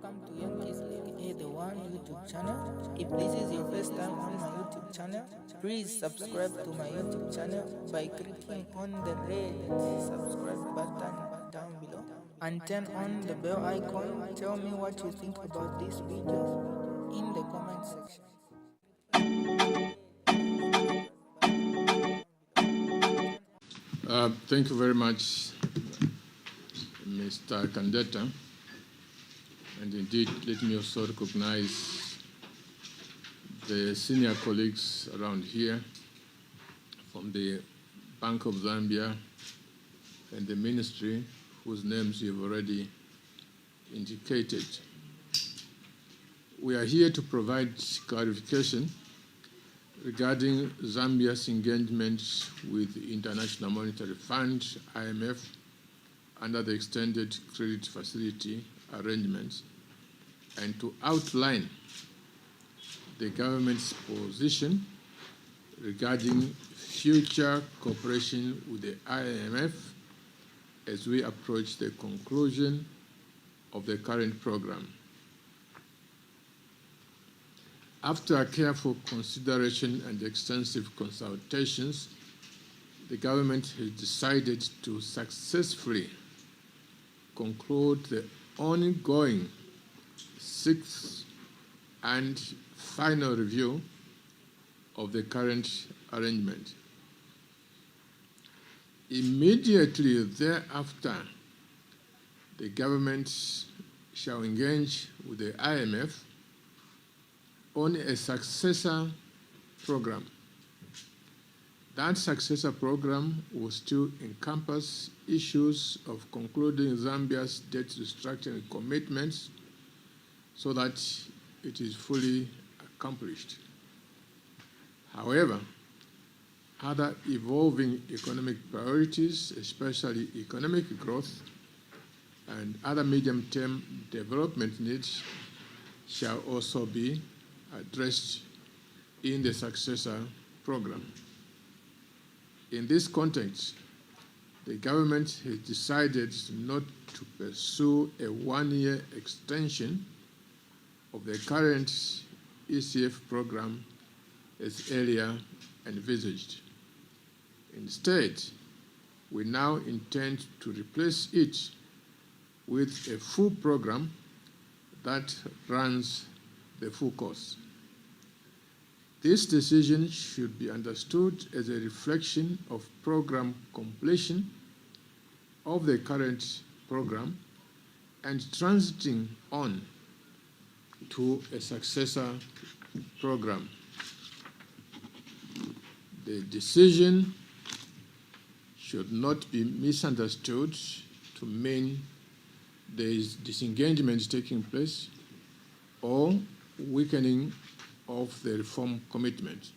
welcome to Young Kizzy, the one YouTube channel. If this is your first time on my YouTube channel, please subscribe to my YouTube channel by clicking on the red subscribe button down below and turn on the bell icon. Tell me what you think about this video in the comment section. Thank you very much, Mr. Candidate. And indeed, let me also recognize the senior colleagues around here from the Bank of Zambia and the ministry, whose names you've already indicated. We are here to provide clarification regarding Zambia's engagement with the International Monetary Fund, IMF, under the Extended Credit Facility arrangements, and to outline the government's position regarding future cooperation with the IMF as we approach the conclusion of the current program. After a careful consideration and extensive consultations, the government has decided to successfully conclude the ongoing sixth and final review of the current arrangement. Immediately thereafter, the government shall engage with the IMF on a successor program. That successor program will still encompass issues of concluding Zambia's debt restructuring commitments so that it is fully accomplished. However, other evolving economic priorities, especially economic growth and other medium-term development needs, shall also be addressed in the successor program. In this context, the government has decided not to pursue a one-year extension of the current ECF program as earlier envisaged. Instead, we now intend to replace it with a full program that runs the full course. This decision should be understood as a reflection of program completion of the current program and transiting on to a successor program. The decision should not be misunderstood to mean there is disengagement taking place or weakening of the reform commitment.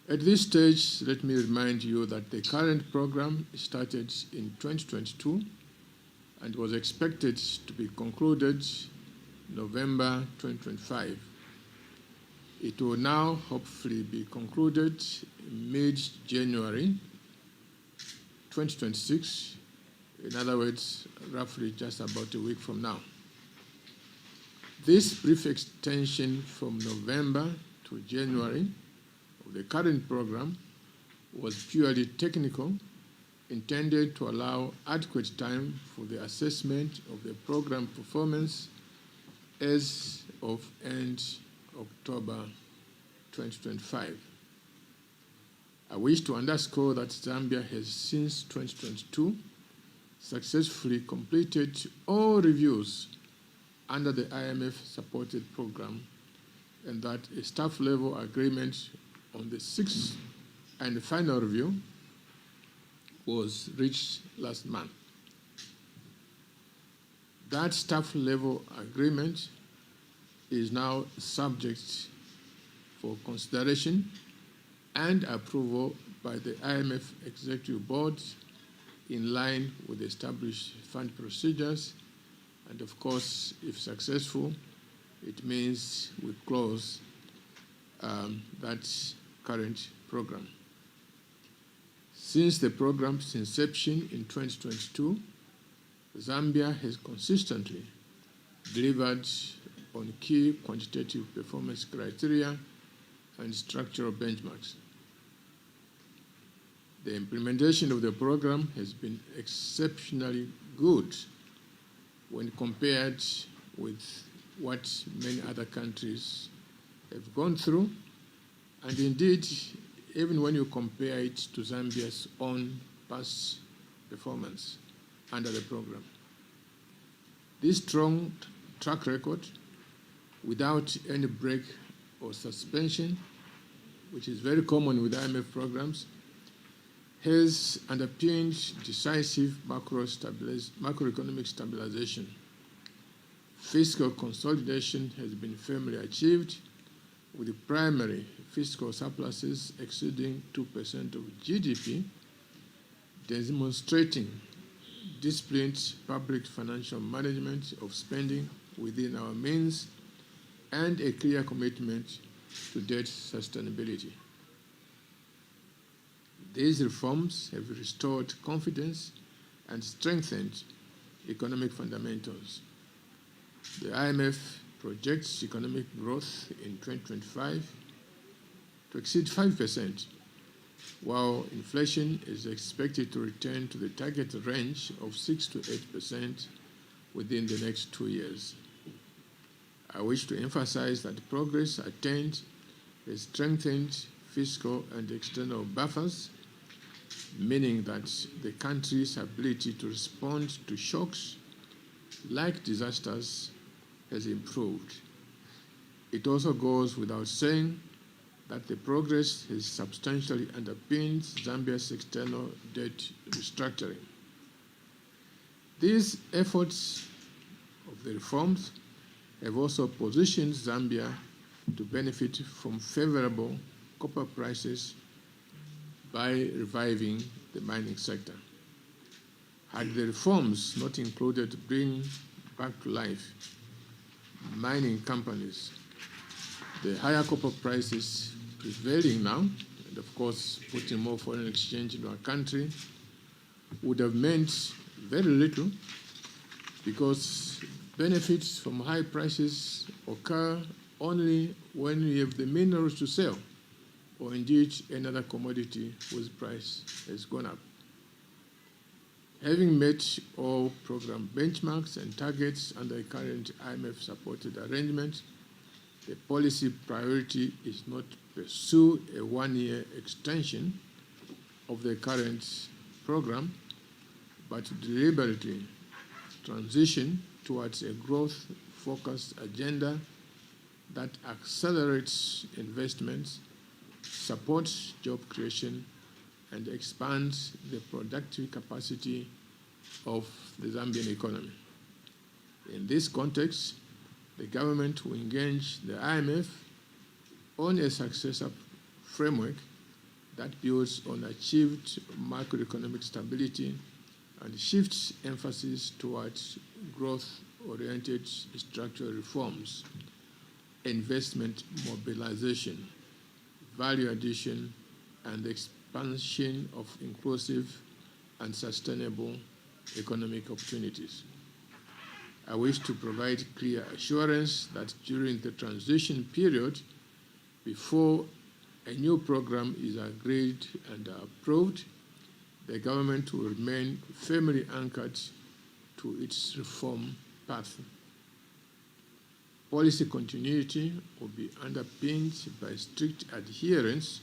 At this stage, let me remind you that the current program started in 2022 and was expected to be concluded November 2025. It will now hopefully be concluded mid-January 2026, in other words, roughly just about a week from now. This brief extension from November to January of the current program was purely technical, intended to allow adequate time for the assessment of the program performance as of end October 2025. I wish to underscore that Zambia has since 2022 successfully completed all reviews under the IMF-supported program, and that a staff-level agreement on the sixth and final review was reached last month. That staff-level agreement is now subject for consideration and approval by the IMF Executive Board in line with established fund procedures. And of course, if successful, it means we close that current program. Since the program's inception in 2022, Zambia has consistently delivered on key quantitative performance criteria and structural benchmarks. The implementation of the program has been exceptionally good when compared with what many other countries have gone through, and indeed, even when you compare it to Zambia's own past performance under the program. This strong track record, without any break or suspension, which is very common with IMF programs, has underpinned decisive macroeconomic stabilization. Fiscal consolidation has been firmly achieved, with the primary fiscal surpluses exceeding 2% of GDP, demonstrating disciplined public financial management of spending within our means and a clear commitment to debt sustainability. These reforms have restored confidence and strengthened economic fundamentals. The IMF projects economic growth in 2025 to exceed 5%, while inflation is expected to return to the target range of 6 to 8% within the next 2 years. I wish to emphasize that progress attained has strengthened fiscal and external buffers, meaning that the country's ability to respond to shocks like disasters has improved. It also goes without saying that the progress has substantially underpinned Zambia's external debt restructuring. These efforts of the reforms have also positioned Zambia to benefit from favorable copper prices by reviving the mining sector. Had the reforms not included bringing back to life mining companies, the higher copper prices prevailing now, and of course putting more foreign exchange into our country, would have meant very little, because benefits from high prices occur only when you have the minerals to sell, or indeed another commodity whose price has gone up. Having met all program benchmarks and targets under the current IMF-supported arrangement, the policy priority is not to pursue a one-year extension of the current program, but to deliberately transition towards a growth-focused agenda that accelerates investments, supports job creation, and expands the productive capacity of the Zambian economy. In this context, the government will engage the IMF on a successor framework that builds on achieved macroeconomic stability and shifts emphasis towards growth-oriented structural reforms, investment mobilization, value addition, and expansion of inclusive and sustainable economic opportunities. I wish to provide clear assurance that during the transition period, before a new program is agreed and approved, the government will remain firmly anchored to its reform path. Policy continuity will be underpinned by strict adherence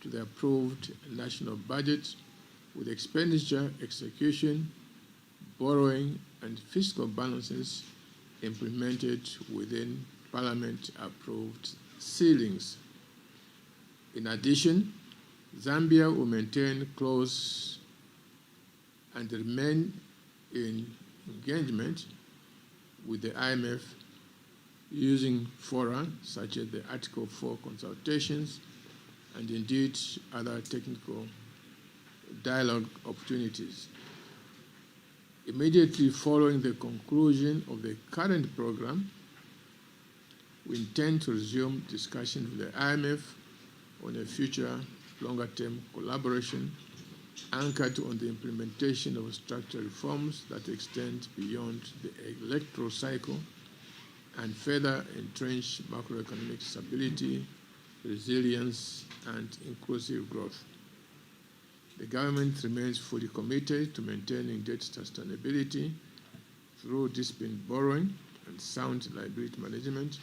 to the approved national budget, with expenditure execution, borrowing, and fiscal balances implemented within Parliament-approved ceilings. In addition, Zambia will maintain close and remain in engagement with the IMF using fora such as the Article 4 consultations and indeed other technical dialogue opportunities. Immediately following the conclusion of the current program, we intend to resume discussion with the IMF on a future longer-term collaboration anchored on the implementation of structural reforms that extend beyond the electoral cycle and further entrench macroeconomic stability, resilience, and inclusive growth. The government remains fully committed to maintaining debt sustainability through disciplined borrowing and sound liability management,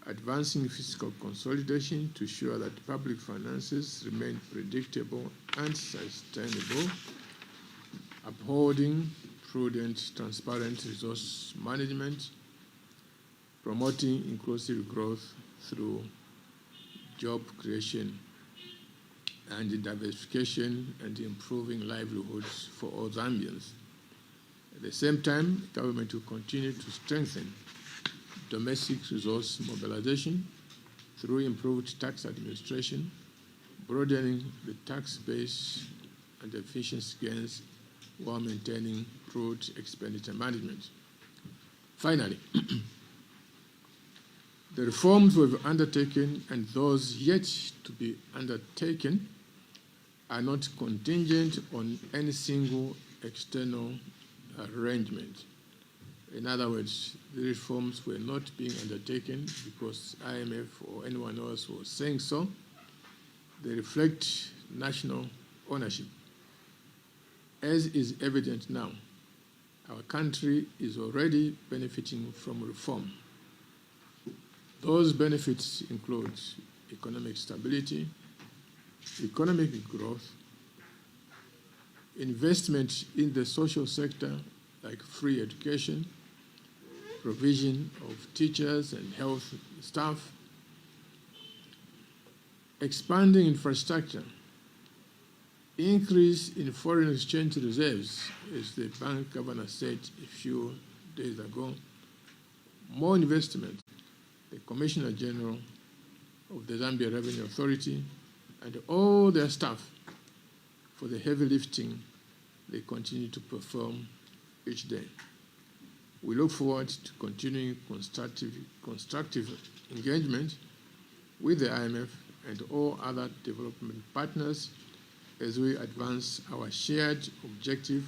advancing fiscal consolidation to ensure that public finances remain predictable and sustainable, upholding prudent, transparent resource management, promoting inclusive growth through job creation and diversification, and improving livelihoods for all Zambians. At the same time, the government will continue to strengthen domestic resource mobilization through improved tax administration, broadening the tax base and efficiency gains while maintaining prudent expenditure management. Finally, the reforms we've undertaken and those yet to be undertaken are not contingent on any single external arrangement. In other words, the reforms were not being undertaken because IMF or anyone else was saying so. They reflect national ownership. As is evident now, our country is already benefiting from reform. Those benefits include economic stability, economic growth, investment in the social sector like free education, provision of teachers and health staff, expanding infrastructure, increase in foreign exchange reserves, as the bank governor said a few days ago, more investment. The Commissioner General of the Zambia Revenue Authority and all their staff for the heavy lifting they continue to perform each day. We look forward to continuing constructive engagement with the IMF and all other development partners as we advance our shared objective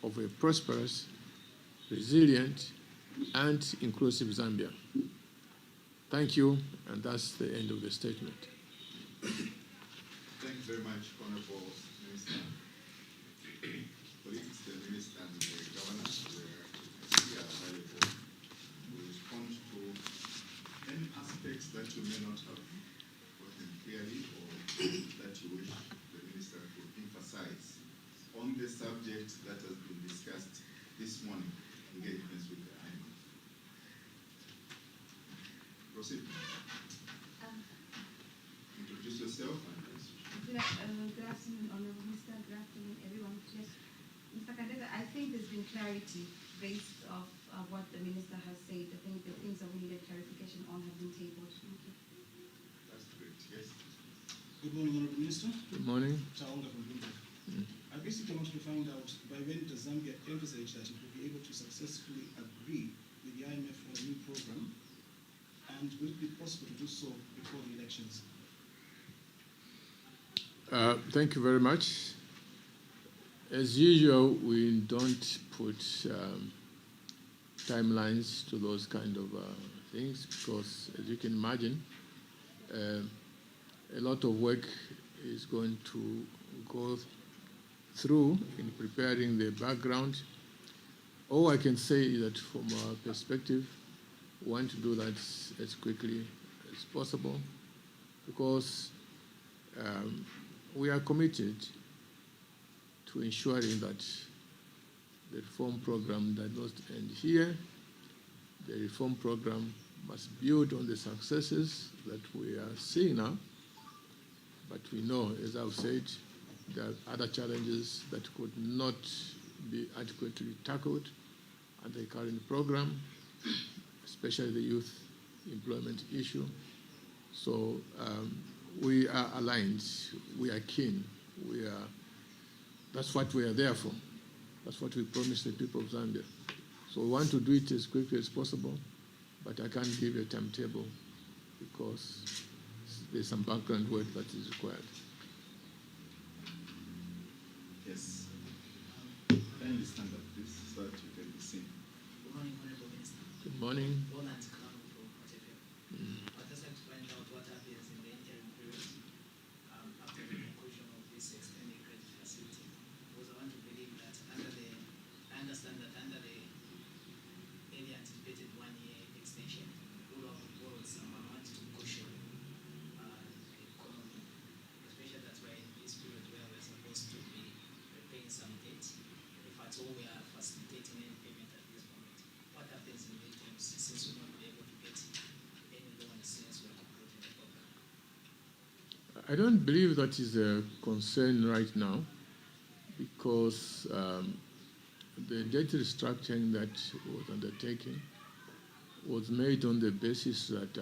of a prosperous, resilient, and inclusive Zambia. Thank you, and that's the end of the statement. Thank you very much, Honorable Minister. Colleagues, the Minister and the Governor are available to respond to any aspects that you may not have gotten clearly or that you wish the Minister to emphasize on the subject that has been discussed this morning, engagements with the IMF. Proceed. Introduce yourself and good afternoon, Honorable Minister. Good afternoon, everyone. Yes. Mr. Kadeza, I think there's been clarity based off what the Minister has said. I think the things that we needed clarification on have been tabled. Thank you. that's great. Yes. Good morning, Honorable Minister. Good morning. Chaonga from Bloomberg. I basically wanted to find out by when does Zambia envisage that it will be able to successfully agree with the IMF on a new program, and will it be possible to do so before the elections? Thank you very much. As usual, we don't put timelines to those kind of things because, as you can imagine, a lot of work is going to go through in preparing the background. All I can say is that from our perspective, we want to do that as quickly as possible because we are committed to ensuring that the reform program does not end here. The reform program must build on the successes that we are seeing now. But we know, as I've said, there are other challenges that could not be adequately tackled under the current program, especially the youth employment issue. So we are aligned, we are keen, that's what we are there for. That's what we promised the people of Zambia. So we want to do it as quickly as possible, but I can't give you a timetable because there's some background work that is required. Yes. Kindly stand up, please, so that you can be seen. Good morning, Honorable Minister. Good Morning. Roland Kang from Hotepel. I'd just like to find out what happens in the interim period after the conclusion of this extended credit facility. Because I want to believe that I understand that under the earlier anticipated 1-year extension, we will have borrowed some amount to cushion the economy, especially that we're in this period where we're supposed to be repaying some debt. If at all we are facilitating any payment at this moment, what happens in the interim since we're not able to get any loan since we're concluding the program? I don't believe that is a concern right now because the debt restructuring that was undertaken was made on the basis that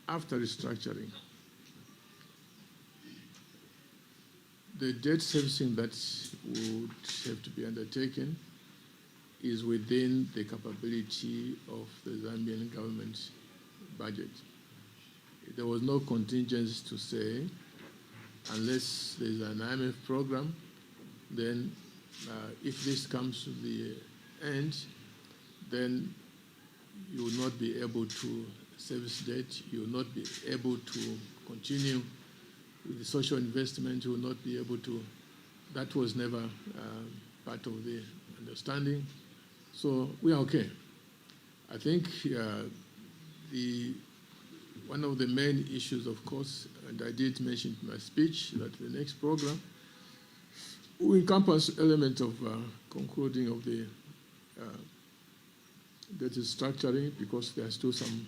after restructuring, the debt servicing that would have to be undertaken is within the capability of the Zambian government budget. There was no contingency to say, unless there's an IMF program, then if this comes to the end, then you will not be able to service debt, you will not be able to continue with the social investment, you will not be able to. That was never part of the understanding. So we are okay. I think one of the main issues, of course, and I did mention in my speech, that the next program will encompass element of concluding of the debt structuring, because there are still some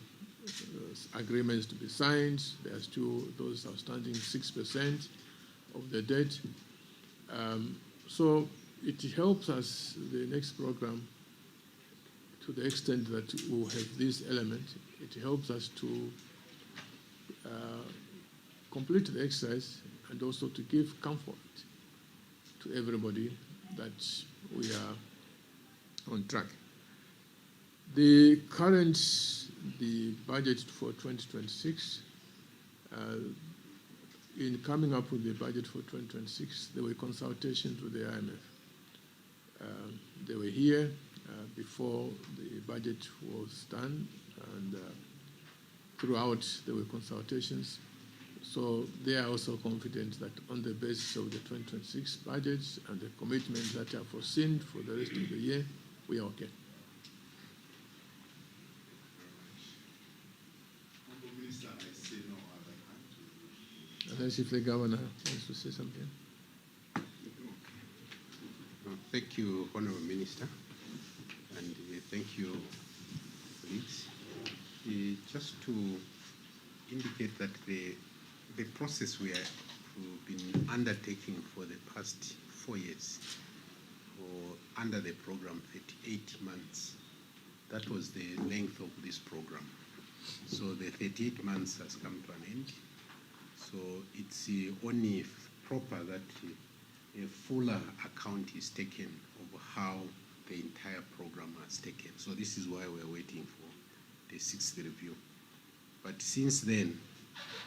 agreements to be signed. There are still those outstanding 6% of the debt. So it helps us, the next program, to the extent that we will have this element, it helps us to complete the exercise and also to give comfort to everybody that we are on track. The budget for 2026, in coming up with the budget for 2026, there were consultations with the IMF. They were here before the budget was done, and throughout there were consultations. So they are also confident that on the basis of the 2026 budget and the commitments that are foreseen for the rest of the year, we are okay. Honourable Minister, I see no other hand. Unless if the governor wants to say something. Thank you, Honourable Minister, and thank you, colleagues. Just to indicate that the process we have been undertaking for the past 4 years, or under the program 38 months, that was the length of this program. So the 38 months has come to an end. So it's only proper that a fuller account is taken of how the entire program has taken. So this is why we're waiting for the 6th review. But since then,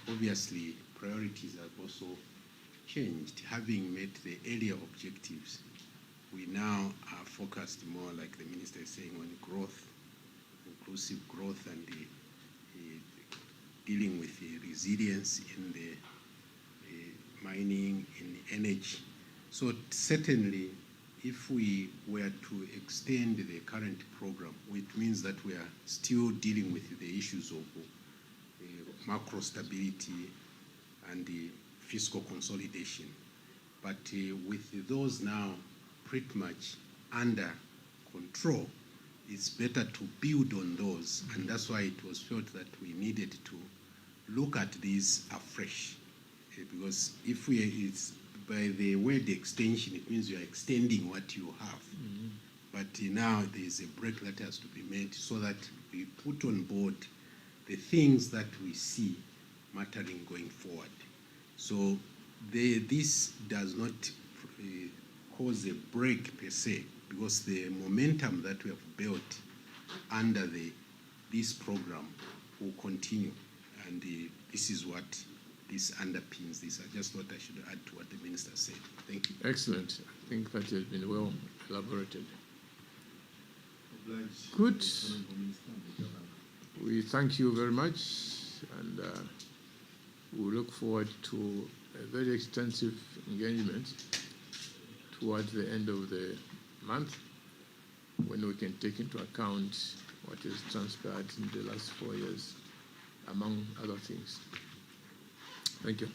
obviously, priorities have also changed. Having met the earlier objectives, we now are focused more, like the Minister is saying, on growth, inclusive growth, and dealing with the resilience in the mining, in the energy. So certainly, if we were to extend the current program, it means that we are still dealing with the issues of macro stability and the fiscal consolidation. But with those now pretty much under control, it's better to build on those. And that's why it was felt that we needed to look at these afresh. Because if it's by the word extension, it means you are extending what you have. Mm-hmm. But now there's a break that has to be made so that we put on board the things that we see mattering going forward. So this does not cause a break per se, because the momentum that we have built under this program will continue. And this is what this underpins this. I just thought I should add to what the Minister said. Thank you. Excellent. I think that has been well elaborated. Obliged. Good. We thank you very much, and we look forward to a very extensive engagement towards the end of the month, when we can take into account what is transpired in the last 4 years, among other things. Thank you.